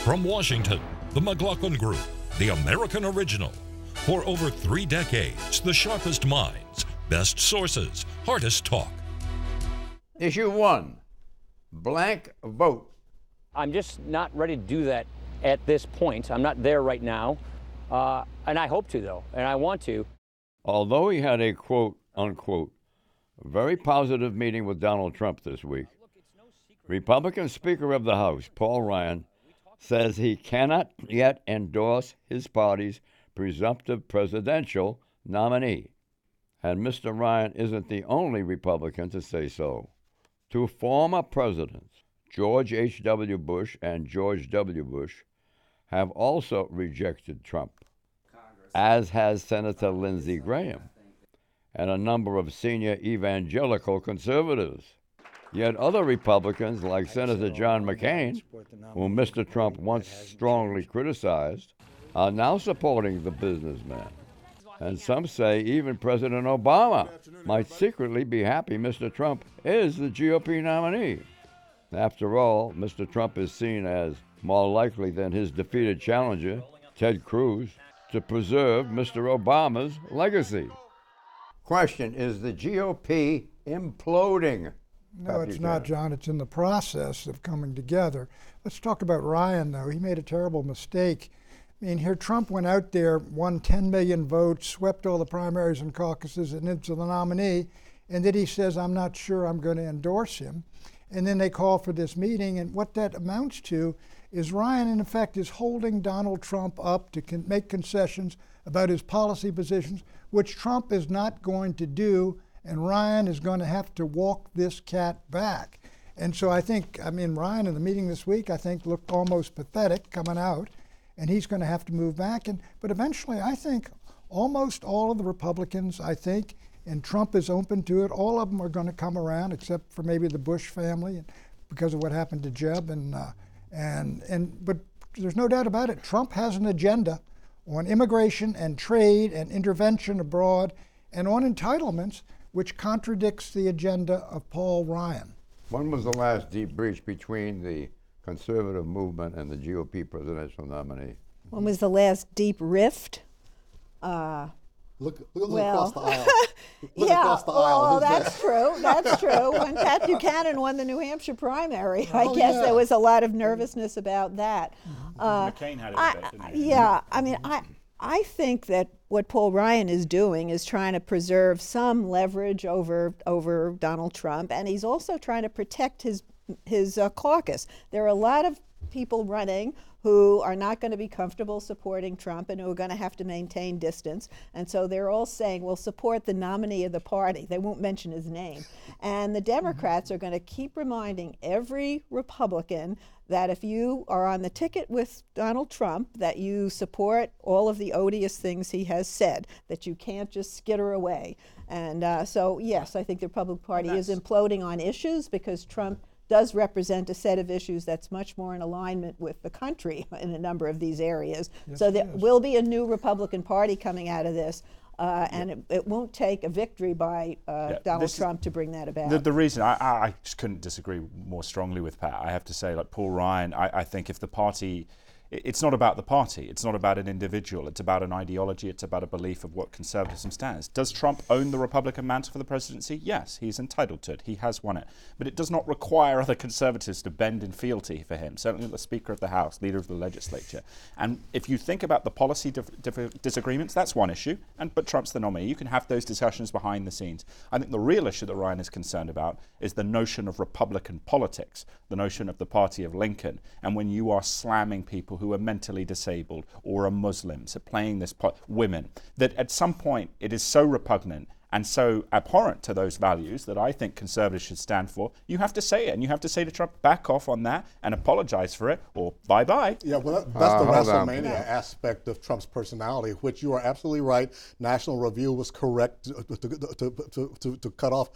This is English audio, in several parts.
From Washington, the McLaughlin Group, the American original. For over 3 decades, the sharpest minds, best sources, hardest talk. Issue 1, blank vote. I'm just not ready to do that at this point. I'm not there right now. And I hope to, though, and I want to. Although he had a quote, unquote, very positive meeting with Donald Trump this week, Republican Speaker of the House, Paul Ryan, says he cannot yet endorse his party's presumptive presidential nominee. And Mr. Ryan isn't the only Republican to say so. 2 former presidents, George H.W. Bush and George W. Bush, have also rejected Trump, as has Senator Lindsey Graham and a number of senior evangelical conservatives. Yet other Republicans, like Senator John McCain, whom Mr. Trump once strongly criticized, are now supporting the businessman. And some say even President Obama might secretly be happy Mr. Trump is the GOP nominee. After all, Mr. Trump is seen as more likely than his defeated challenger, Ted Cruz, to preserve Mr. Obama's legacy. Question, is the GOP imploding? No, it's not, John. It's in the process of coming together. Let's talk about Ryan, though. He made a terrible mistake. I mean, here Trump went out there, won 10 million votes, swept all the primaries and caucuses, and into the nominee, and then he says, I'm not sure I'm going to endorse him. And then they call for this meeting, and what that amounts to is Ryan, in effect, is holding Donald Trump up to make concessions about his policy positions, which Trump is not going to do, and Ryan is going to have to walk this cat back. And so I think, Ryan in the meeting this week, I think, looked almost pathetic coming out, and he's going to have to move back. But eventually, I think almost all of the Republicans, and Trump is open to it, all of them are going to come around, except for maybe the Bush family, because of what happened to Jeb. But there's no doubt about it. Trump has an agenda on immigration and trade and intervention abroad and on entitlements, which contradicts the agenda of Paul Ryan. When was the last deep breach between the conservative movement and the GOP presidential nominee? When was the last deep rift? Look across the aisle. Across the aisle. That's true. That's true. When Pat Buchanan won the New Hampshire primary, I guess there was a lot of nervousness about that. McCain had it a bit, didn't he? I think that what Paul Ryan is doing is trying to preserve some leverage over Donald Trump, and he's also trying to protect his caucus. There are a lot of people running who are not going to be comfortable supporting Trump and who are going to have to maintain distance. And so they're all saying, we'll support the nominee of the party. They won't mention his name. And the Democrats are going to keep reminding every Republican that if you are on the ticket with Donald Trump, that you support all of the odious things he has said, that you can't just skitter away. And so, yes, I think the Republican Party is imploding on issues because Trump does represent a set of issues that's much more in alignment with the country in a number of these areas. Yes, so there will be a new Republican Party coming out of this, and it won't take a victory by Donald Trump to bring that about. The reason, I just couldn't disagree more strongly with Pat. I have to say, like Paul Ryan, I think if the party, it's not about the party, it's not about an individual, it's about an ideology, it's about a belief of what conservatism stands. Does Trump own the Republican mantle for the presidency? Yes, he's entitled to it, he has won it. But it does not require other conservatives to bend in fealty for him, certainly the Speaker of the House, leader of the legislature. And if you think about the policy disagreements, that's one issue, but Trump's the nominee. You can have those discussions behind the scenes. I think the real issue that Ryan is concerned about is the notion of Republican politics, the notion of the party of Lincoln, and when you are slamming people who are mentally disabled or are Muslims, are playing this part, women, that at some point it is so repugnant and so abhorrent to those values that I think conservatives should stand for. You have to say it, and you have to say to Trump, back off on that and apologize for it, or bye-bye. Yeah, well, that's the WrestleMania aspect of Trump's personality, which you are absolutely right. National Review was correct to cut off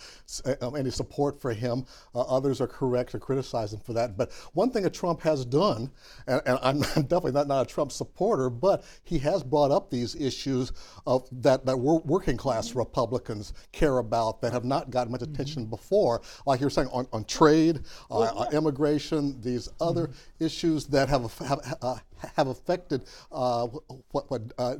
any support for him. Others are correct to criticize him for that. But one thing that Trump has done, and I'm definitely not a Trump supporter, but he has brought up these issues of that working class Republicans Republicans care about that have not gotten much attention before, like you were saying, on trade, immigration, these other issues that have affected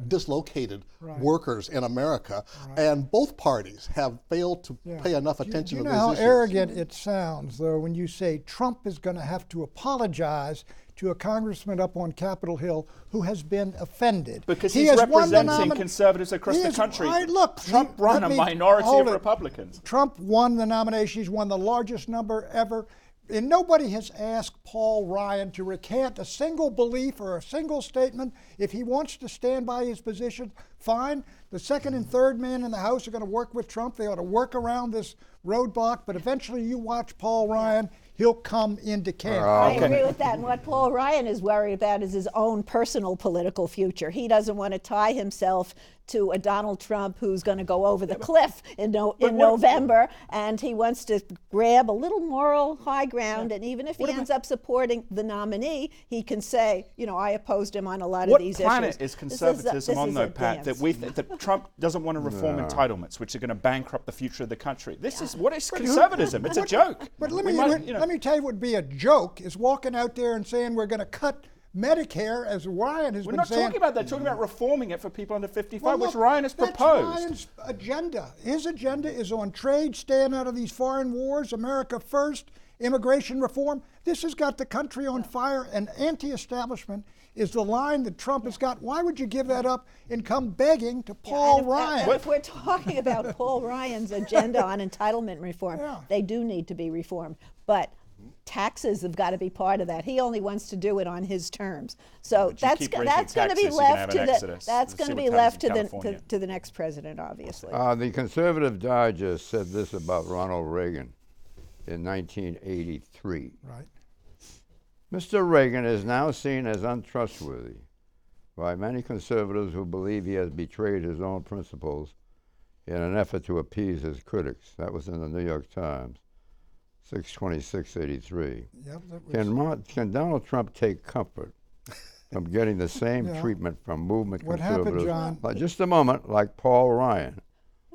dislocated workers in America, and both parties have failed to pay enough attention to these issues. You know how arrogant it sounds, though, when you say Trump is going to have to apologize to a congressman up on Capitol Hill who has been offended. Because he's representing conservatives across the country. Look, Trump won a minority of Republicans. Trump won the nomination. He's won the largest number ever. And nobody has asked Paul Ryan to recant a single belief or a single statement. If he wants to stand by his position, fine. The second and third man in the House are going to work with Trump. They ought to work around this roadblock. But eventually you watch Paul Ryan, he'll come into camp. I agree with that. And what Paul Ryan is worried about is his own personal political future. He doesn't want to tie himself to a Donald Trump who's going to go over the cliff in November, and he wants to grab a little moral high ground, and even if he ends up supporting the nominee, he can say, you know, I opposed him on a lot of these issues. What planet is conservatism on, though, Pat, that Trump doesn't want to reform entitlements, which are going to bankrupt the future of the country? This is what is conservatism? It's a joke. But let me tell you what would be a joke is walking out there and saying we're going to cut Medicare, as Ryan has been saying. We're not talking about that. We're talking about reforming it for people under 55, which Ryan has proposed. That's Ryan's agenda. His agenda is on trade, staying out of these foreign wars, America first, immigration reform. This has got the country on fire, and anti-establishment is the line that Trump has got. Why would you give that up and come begging to Paul Ryan? If we're talking about Paul Ryan's agenda on entitlement reform, they do need to be reformed. But taxes have got to be part of that. He only wants to do it on his terms. So that's going to be left to the next president, obviously. The Conservative Digest said this about Ronald Reagan in 1983. Right. Mr. Reagan is now seen as untrustworthy by many conservatives who believe he has betrayed his own principles in an effort to appease his critics. That was in the New York Times. 6/26/83. Yep, can Donald Trump take comfort from getting the same treatment from movement conservatives? Happened, John? Just a moment, like Paul Ryan.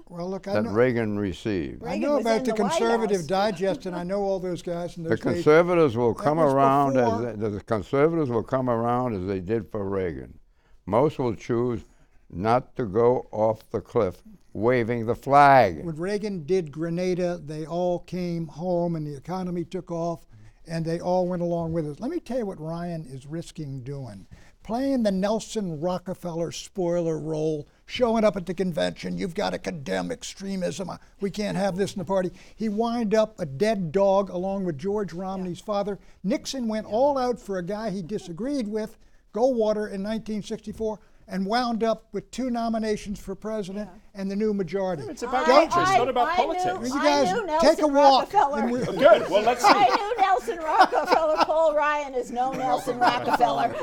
Well, look, that Reagan received. I know about the Conservative Digest, and I know all those guys. And the conservatives will come around the conservatives will come around as they did for Reagan. Most will choose not to go off the cliff waving the flag. When Reagan did Grenada, they all came home and the economy took off and they all went along with us. Let me tell you what Ryan is risking doing. Playing the Nelson Rockefeller spoiler role, showing up at the convention, you've got to condemn extremism, we can't have this in the party. He wind up a dead dog along with George Romney's father. Nixon went all out for a guy he disagreed with, Goldwater in 1964, and wound up with 2 nominations for president and the new majority. It's about interest, not about politics. You guys take a walk. Good. Well, let's see. I knew Nelson Rockefeller. Paul Ryan is no Nelson Rockefeller.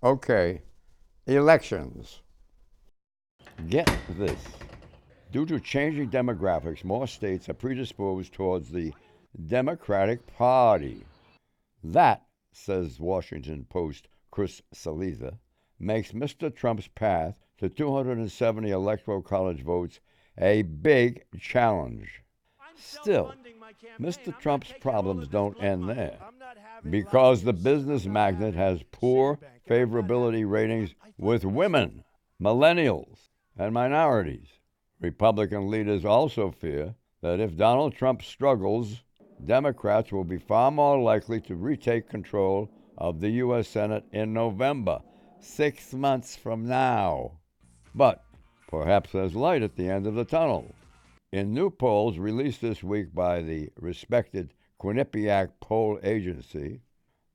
Okay, elections. Get this. Due to changing demographics, more states are predisposed towards the Democratic Party. That, says Washington Post Chris Saliza, makes Mr. Trump's path to 270 Electoral College votes a big challenge. Still, Mr. Trump's problems don't end there, because the business magnate has poor favorability ratings with women, millennials, and minorities. Republican leaders also fear that if Donald Trump struggles, Democrats will be far more likely to retake control of the U.S. Senate in November, 6 months from now. But perhaps there's light at the end of the tunnel. In new polls released this week by the respected Quinnipiac poll agency,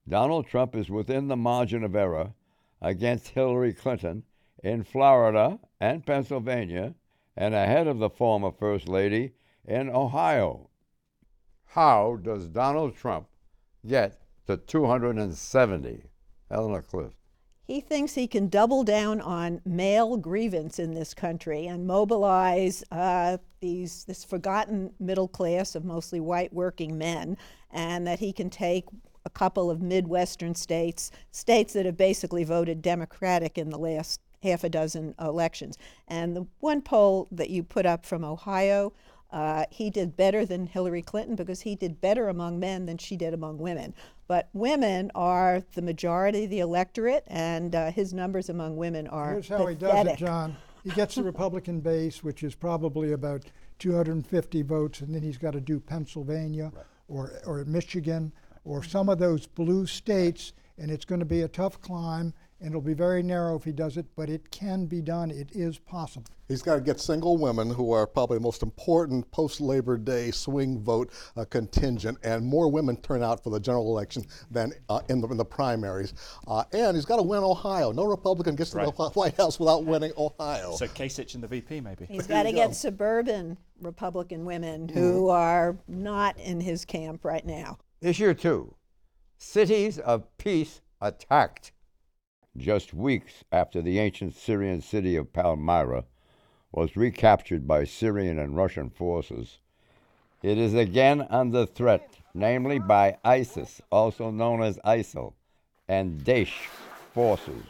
Donald Trump is within the margin of error against Hillary Clinton in Florida and Pennsylvania, and ahead of the former First Lady in Ohio. How does Donald Trump get to 270? Eleanor Clift. He thinks he can double down on male grievance in this country and mobilize this forgotten middle class of mostly white working men, and that he can take a couple of Midwestern states that have basically voted Democratic in the last half a dozen elections. And the one poll that you put up from Ohio, he did better than Hillary Clinton because he did better among men than she did among women. But women are the majority of the electorate, and his numbers among women are Here's how pathetic. he does it, John. He gets the Republican base, which is probably about 250 votes, and then he's got to do Pennsylvania or Michigan or some of those blue states, and it's going to be a tough climb, and it'll be very narrow if he does it, but it can be done. It is possible. He's got to get single women, who are probably the most important post-Labor Day swing vote contingent, and more women turn out for the general election than in the primaries. And he's got to win Ohio. No Republican gets to the White House without winning Ohio. So Kasich in the VP, maybe. He's got to get suburban Republican women who are not in his camp right now. Issue 2, cities of peace attacked. Just weeks after the ancient Syrian city of Palmyra was recaptured by Syrian and Russian forces, it is again under threat, namely by ISIS, also known as ISIL, and Daesh forces.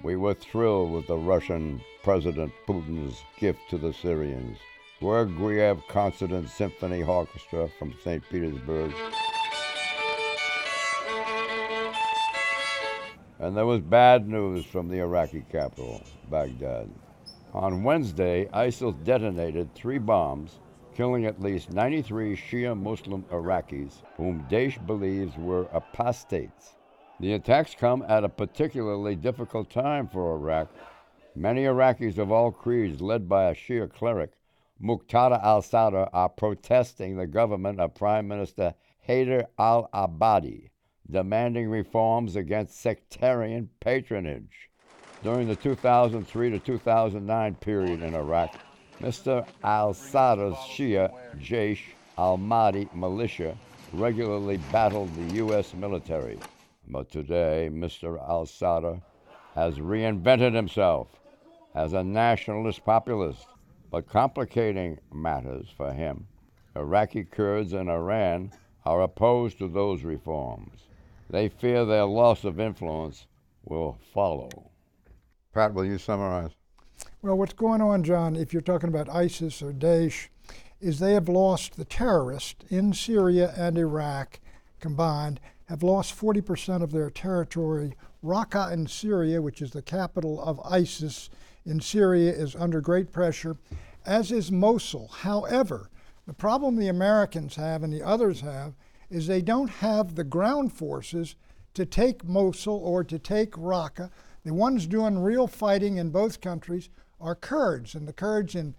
We were thrilled with the Russian President Putin's gift to the Syrians. Guev Concert and Symphony Orchestra from St. Petersburg. And there was bad news from the Iraqi capital, Baghdad. On Wednesday, ISIL detonated 3 bombs, killing at least 93 Shia Muslim Iraqis, whom Daesh believes were apostates. The attacks come at a particularly difficult time for Iraq. Many Iraqis of all creeds, led by a Shia cleric, Muqtada al-Sadr, are protesting the government of Prime Minister Haider al-Abadi, demanding reforms against sectarian patronage. During the 2003 to 2009 period in Iraq, Mr. al-Sadr's Shia Jaish al-Mahdi militia regularly battled the U.S. military. But today, Mr. al-Sadr has reinvented himself as a nationalist populist. But complicating matters for him, Iraqi Kurds in Iran are opposed to those reforms. They fear their loss of influence will follow. Pat, will you summarize? Well, what's going on, John, if you're talking about ISIS or Daesh, is they have lost, the terrorists in Syria and Iraq combined, have lost 40% of their territory. Raqqa in Syria, which is the capital of ISIS in Syria, is under great pressure, as is Mosul. However, the problem the Americans have and the others have is they don't have the ground forces to take Mosul or to take Raqqa. The ones doing real fighting in both countries are Kurds, and the Kurds in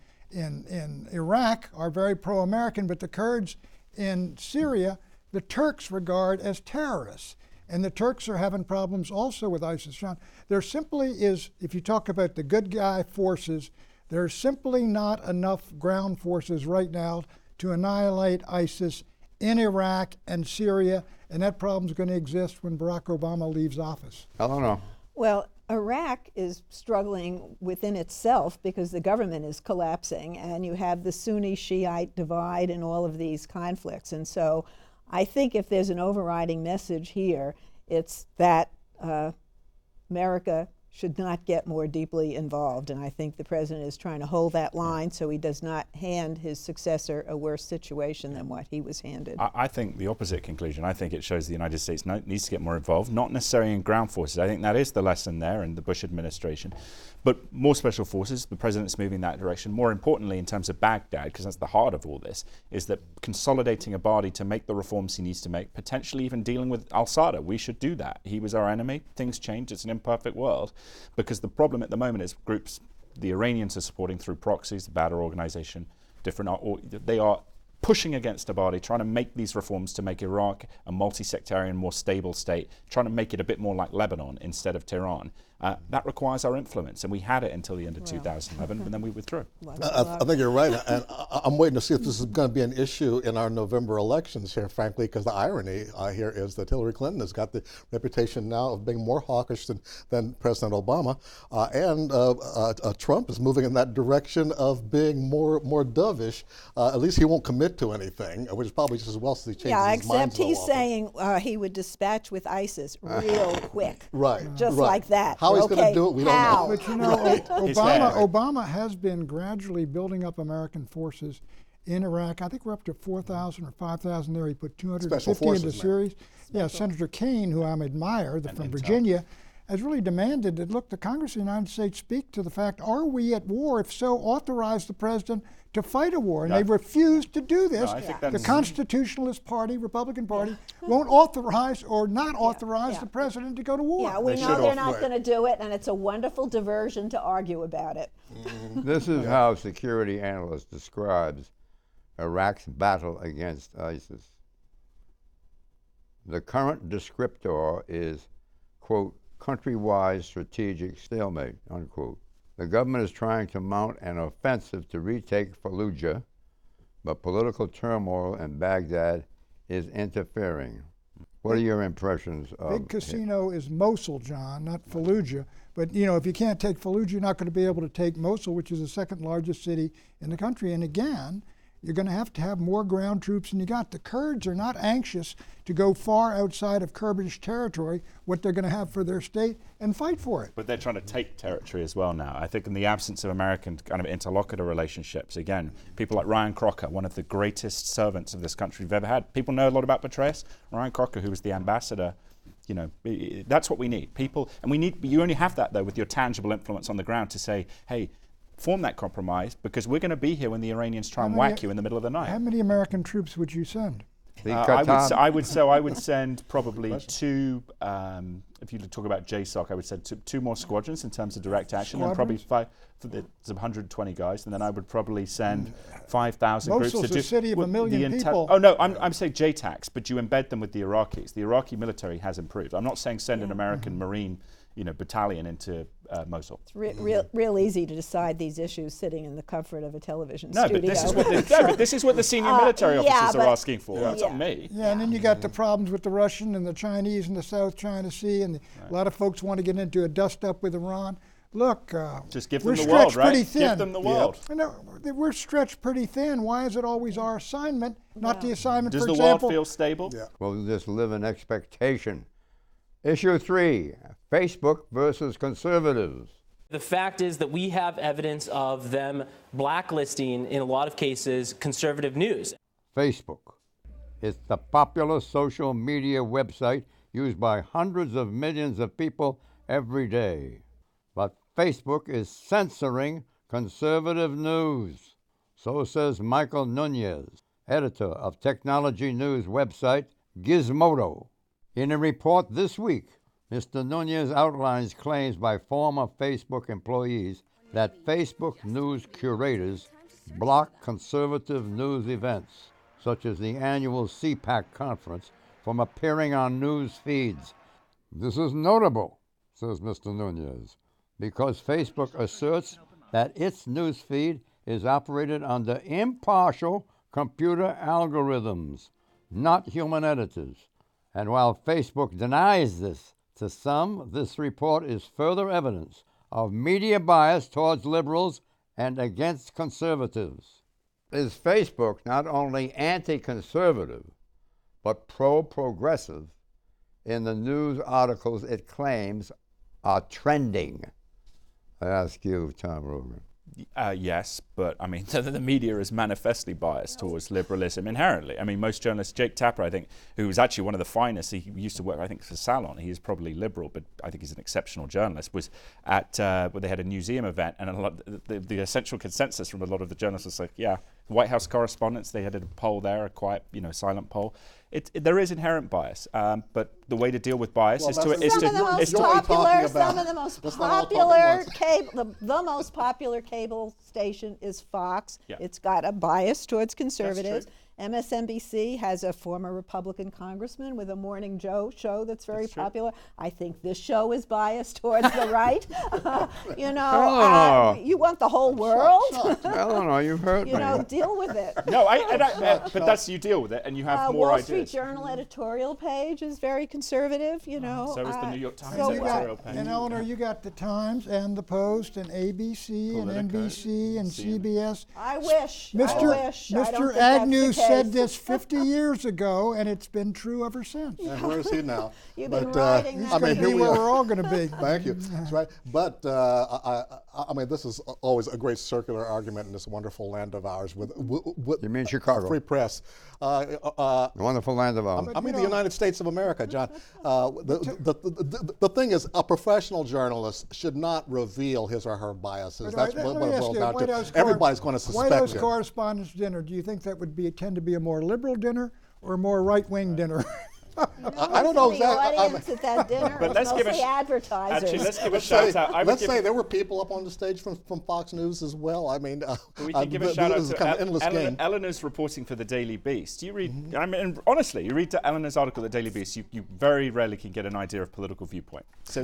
Iraq are very pro-American, but the Kurds in Syria, the Turks regard as terrorists. And the Turks are having problems also with ISIS. John, there simply is, if you talk about the good guy forces, there's simply not enough ground forces right now to annihilate ISIS in Iraq and Syria, and that problem's going to exist when Barack Obama leaves office. I don't know. Well, Iraq is struggling within itself because the government is collapsing, and you have the Sunni-Shiite divide in all of these conflicts. And so I think if there's an overriding message here, it's that America should not get more deeply involved. And I think the president is trying to hold that line so he does not hand his successor a worse situation than what he was handed. I think the opposite conclusion. I think it shows the United States needs to get more involved, not necessarily in ground forces. I think that is the lesson there in the Bush administration. But more special forces, the president's moving in that direction. More importantly, in terms of Baghdad, because that's the heart of all this, is that consolidating Abadi to make the reforms he needs to make, potentially even dealing with al-Sadr. We should do that. He was our enemy. Things change. It's an imperfect world. Because the problem at the moment is groups the Iranians are supporting through proxies, the Badr organization, they are pushing against Abadi, trying to make these reforms to make Iraq a multi-sectarian, more stable state, trying to make it a bit more like Lebanon instead of Tehran. That requires our influence, and we had it until the end of 2011, but then we withdrew. I think you're right, and I'm waiting to see if this is going to be an issue in our November elections here, frankly, because the irony here is that Hillary Clinton has got the reputation now of being more hawkish than President Obama, and Trump is moving in that direction of being more dovish. At least he won't commit to anything, which is probably just as well as he changes his mind. Yeah, except he's saying he would dispatch with ISIS real quick. Right. Just like that. How he's going to do it, we don't know. But you know, Obama has been gradually building up American forces in Iraq. I think we're up to 4,000 or 5,000 there. He put 250 into Syria. Yeah, Senator Kaine, who I admire, from Virginia, has really demanded that, look, the Congress of the United States speak to the fact, are we at war? If so, authorize the president to fight a war. And they've refused to do this. The Constitutionalist Party, Republican Party, won't authorize or not authorize the president to go to war. Yeah, we know they're not going to do it, and it's a wonderful diversion to argue about it. This is how security analyst describes Iraq's battle against ISIS. The current descriptor is, quote, countrywide strategic stalemate, unquote. The government is trying to mount an offensive to retake Fallujah, but political turmoil in Baghdad is interfering. What are your impressions of Big casino is Mosul, John, not Fallujah. But, you know, if you can't take Fallujah, you're not going to be able to take Mosul, which is the second largest city in the country. And again, you're going to have more ground troops than you got. The Kurds are not anxious to go far outside of Kurdish territory, what they're going to have for their state, and fight for it. But they're trying to take territory as well now. I think in the absence of American kind of interlocutor relationships, again, people like Ryan Crocker, one of the greatest servants of this country we've ever had. People know a lot about Petraeus. Ryan Crocker, who was the ambassador, you know, that's what we need. People, and you only have that, though, with your tangible influence on the ground to say, hey, form that compromise, because we're going to be here when the Iranians try and whack you in the middle of the night. How many American troops would you send? I would send probably two. If you talk about JSOC, I would send two more squadrons in terms of direct action, and probably 5. There's 120 guys, and then I would probably send 5,000 groups to do. Mosul's a city of 1 million people. Oh no, I'm saying JTACs, but you embed them with the Iraqis. The Iraqi military has improved. I'm not saying send an American Marine, battalion into Mosul. It's real easy to decide these issues sitting in the comfort of a television studio. But this is what the senior military officers are asking for. It's not me. Yeah, and then you got the problems with the Russian and the Chinese in the South China Sea, and a lot of folks want to get into a dust-up with Iran. Look, just give them we're the stretched world, right? pretty thin. Give them the world. We're stretched pretty thin. Why is it always our assignment, not the assignment, Does for the example? world feel stable? Yeah. We'll just live in expectation. Issue 3, Facebook versus conservatives. The fact is that we have evidence of them blacklisting, in a lot of cases, conservative news. Facebook is the popular social media website used by hundreds of millions of people every day. But Facebook is censoring conservative news. So says Michael Nunez, editor of technology news website Gizmodo. In a report this week, Mr. Nunez outlines claims by former Facebook employees that Facebook news curators block conservative news events, such as the annual CPAC conference, from appearing on news feeds. This is notable, says Mr. Nunez, because Facebook asserts that its news feed is operated under impartial computer algorithms, not human editors. And while Facebook denies this, to some, this report is further evidence of media bias towards liberals and against conservatives. Is Facebook not only anti-conservative, but pro-progressive in the news articles it claims are trending? I ask you, Tom Rogan. Yes, but I mean, the media is manifestly biased towards liberalism inherently. I mean, most journalists, Jake Tapper, I think, who was actually one of the finest, he used to work, I think, for Salon. He is probably liberal, but I think he's an exceptional journalist, was at where they had a museum event, and a lot, the essential consensus from a lot of the journalists was like, yeah, White House correspondents, they had a poll there, a quiet, silent poll. There is inherent bias, but the way to deal with bias is to some of the most popular cable station is Fox. Yeah. It's got a bias towards conservatives. MSNBC has a former Republican congressman with a Morning Joe show that's very popular. I think this show is biased towards the right. You want the whole world? Eleanor, you've heard me. Deal with it. No, but that's, you deal with it, and you have more Wall ideas. Street Journal editorial page is very conservative. So is the New York Times editorial page. And Eleanor, you got the Times and the Post and ABC and NBC and CBS. I wish. Mr. Agnew said this 50 years ago, and it's been true ever since. And where is he now? You've been riding that. I mean, here we where are. we're all going to be. Thank you. That's right. But I mean, this is always a great circular argument in this wonderful land of ours with You mean Chicago? free press. The wonderful land of ours. I mean the United States of America, John. The thing is, a professional journalist should not reveal his or her biases. That's what it boils down to. Everybody's going to suspect White House it. Correspondents' Dinner, do you think that would tend to be a more liberal dinner or a more right-wing dinner? I don't know The exactly. audience at that dinner But was let's give a mostly advertisers. Actually, let's give a shout out. Let's say there were people up on the stage from Fox News as well. I mean, We can give a shout out this is kind of endless to game. Eleanor's reporting for the Daily Beast. You read, I mean, honestly, you read Eleanor's article at the Daily Beast, you very rarely can get an idea of political viewpoint. So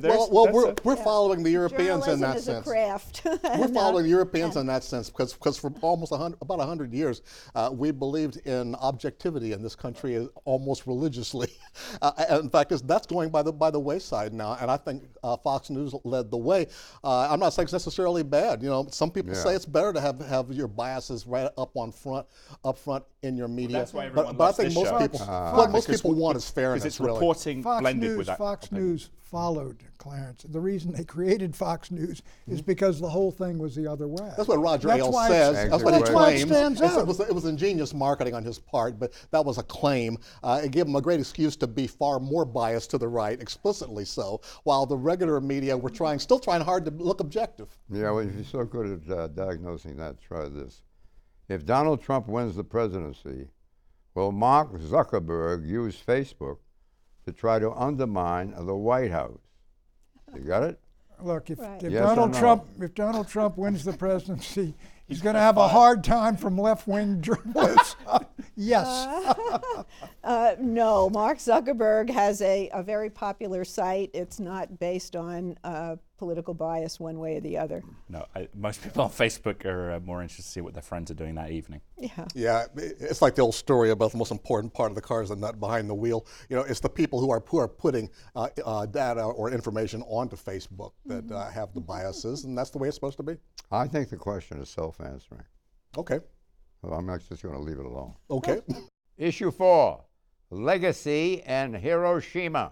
we're following the Europeans in Journalism that is sense. a craft. We're following the Europeans in that sense because for almost about 100 years, we believed in objectivity in this country almost religiously. In fact, that's going by the wayside now, and I think Fox News led the way. I'm not saying it's necessarily bad. You know, some people say it's better to have your biases right up front in your media. that's why everyone but I loves think this most show. people, what most people want is fairness. Because it's really. reporting blended with that. Fox News followed Clarence. The reason they created Fox News is because the whole thing was the other way. That's what Roger That's Ailes why says. That's what he that's why it claims. stands out. It was ingenious marketing on his part, but that was a claim. It gave him a great excuse to be far more biased to the right, explicitly so, while the regular media were still trying hard to look objective. Yeah, well, if you're so good at diagnosing that, try this. If Donald Trump wins the presidency, will Mark Zuckerberg use Facebook to try to undermine the White House? You got it? Look, if Yes Donald or no? Donald Trump wins the presidency, he's going to have a hard time from left-wing journalists. Yes. No, Mark Zuckerberg has a very popular site. It's not based on political bias one way or the other. No, most people on Facebook are more interested to see what their friends are doing that evening. Yeah. Yeah, it's like the old story about the most important part of the car is the nut behind the wheel. You know, it's the people who are putting data or information onto Facebook that have the biases, and that's the way it's supposed to be. I think the question is self-answering. Okay. Well, I'm not just going to leave it alone. Okay. Issue 4, Legacy and Hiroshima.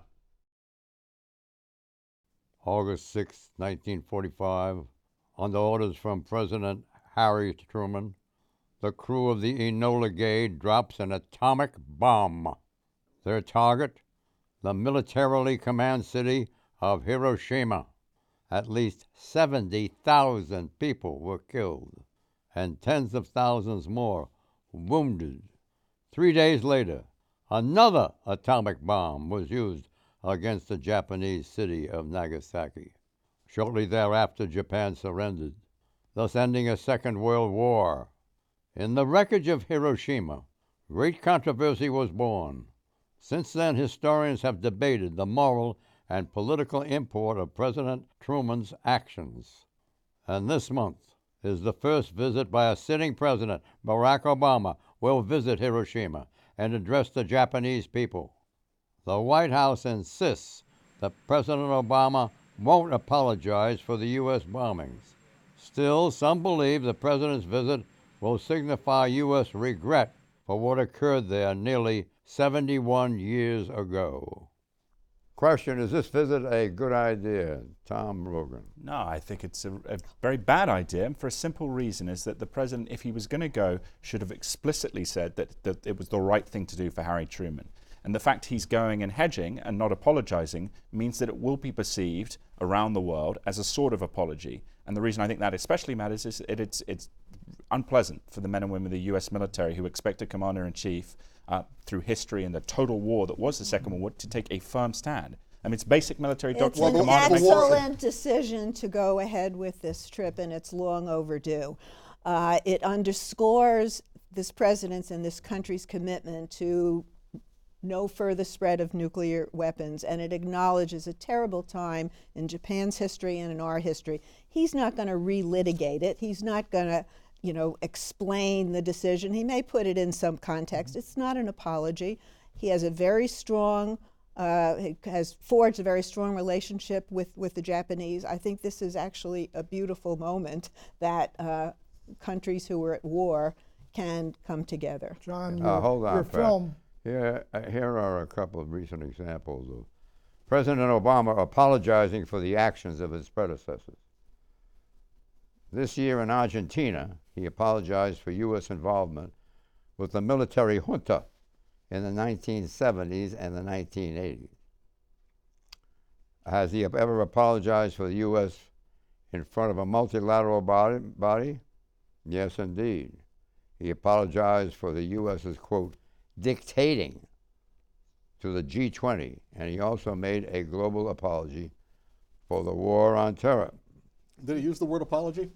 August 6, 1945, under orders from President Harry Truman, the crew of the Enola Gay drops an atomic bomb. Their target, the militarily command city of Hiroshima. At least 70,000 people were killed and tens of thousands more wounded. 3 days later, another atomic bomb was used against the Japanese city of Nagasaki. Shortly thereafter, Japan surrendered, thus ending a Second World War. In the wreckage of Hiroshima, great controversy was born. Since then, historians have debated the moral and political import of President Truman's actions. And this month is the first visit by a sitting president. Barack Obama will visit Hiroshima and address the Japanese people. The White House insists that President Obama won't apologize for the U.S. bombings. Still, some believe the president's visit will signify U.S. regret for what occurred there nearly 71 years ago. Question, is this visit a good idea? Tom Rogan. No, I think it's a very bad idea, and for a simple reason is that the president, if he was going to go, should have explicitly said that it was the right thing to do for Harry Truman. And the fact he's going and hedging and not apologizing means that it will be perceived around the world as a sort of apology. And the reason I think that especially matters is it's unpleasant for the men and women of the U.S. military who expect a commander-in-chief through history and the total war that was the Second World War to take a firm stand. I mean, it's basic military doctrine. It's an excellent decision to go ahead with this trip, and it's long overdue. It underscores this president's and this country's commitment to no further spread of nuclear weapons, and it acknowledges a terrible time in Japan's history and in our history. He's not going to relitigate it. He's not going to, explain the decision. He may put it in some context. It's not an apology. He has a very strong, has forged a very strong relationship with the Japanese. I think this is actually a beautiful moment that countries who were at war can come together. John, hold on, your Pat. film. Here are a couple of recent examples of President Obama apologizing for the actions of his predecessors. This year in Argentina, he apologized for U.S. involvement with the military junta in the 1970s and the 1980s. Has he ever apologized for the U.S. in front of a multilateral body? Yes, indeed. He apologized for the U.S.'s, quote, dictating to the G20, and he also made a global apology for the war on terror. Did he use the word apology?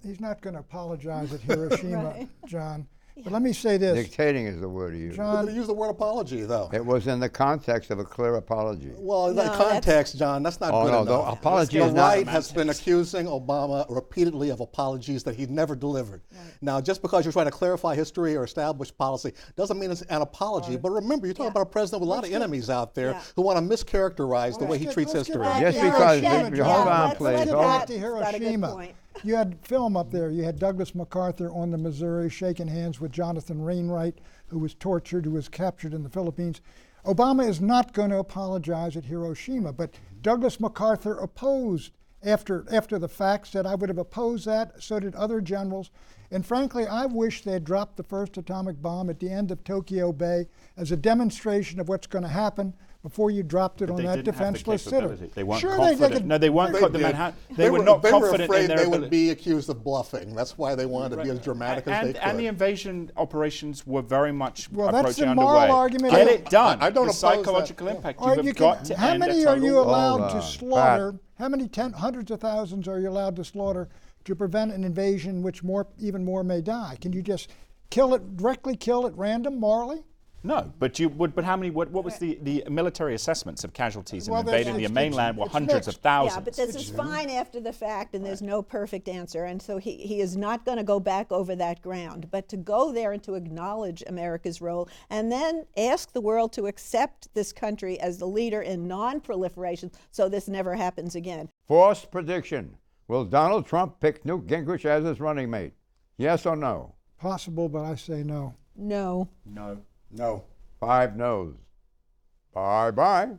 He's not going to apologize at Hiroshima, Right. John. But let me say this. Dictating is the word he used. Did he use the word apology, though? It was in the context of a clear apology. Well, in No, that context, John, that's not good no, enough. the apology The is not right has been accusing Obama repeatedly of apologies that he never delivered. Right. Now, just because you're trying to clarify history or establish policy doesn't mean it's an apology. Right. But remember, you're talking about a president with a lot of enemies out there who want to mischaracterize the way he treats history. Just because, hold on, Let's please. get Hold back on. to Hiroshima. You had film up there. You had Douglas MacArthur on the Missouri shaking hands with Jonathan Wainwright, who was tortured, who was captured in the Philippines. Obama is not going to apologize at Hiroshima, but Douglas MacArthur opposed after the fact, said, I would have opposed that, so did other generals. And frankly, I wish they had dropped the first atomic bomb at the end of Tokyo Bay as a demonstration of what's going to happen before you dropped it on that defenseless city. They weren't sure, confident. No, they weren't. The Manhattan. They were not confident afraid in their they ability. would be accused of bluffing. That's why they wanted to be as dramatic as they could. And the invasion operations were very much Well, that's approaching the moral underway. argument. Get it done. I don't the oppose psychological that. impact. All right, You have got to how end many a are total you war. allowed to slaughter? How many hundreds of thousands are you allowed to slaughter to prevent an invasion which even more may die? Can you just directly kill at random morally? No, but you would. But how many? What was the military assessments of casualties in Well, invading the mainland? Were hundreds of mixed. thousands. Yeah, but this is fine after the fact, and there's no perfect answer. And so he is not going to go back over that ground. But to go there and to acknowledge America's role, and then ask the world to accept this country as the leader in non-proliferation, so this never happens again. False prediction. Will Donald Trump pick Newt Gingrich as his running mate? Yes or no? Possible, but I say no. No. No. No. 5 no's. Bye-bye.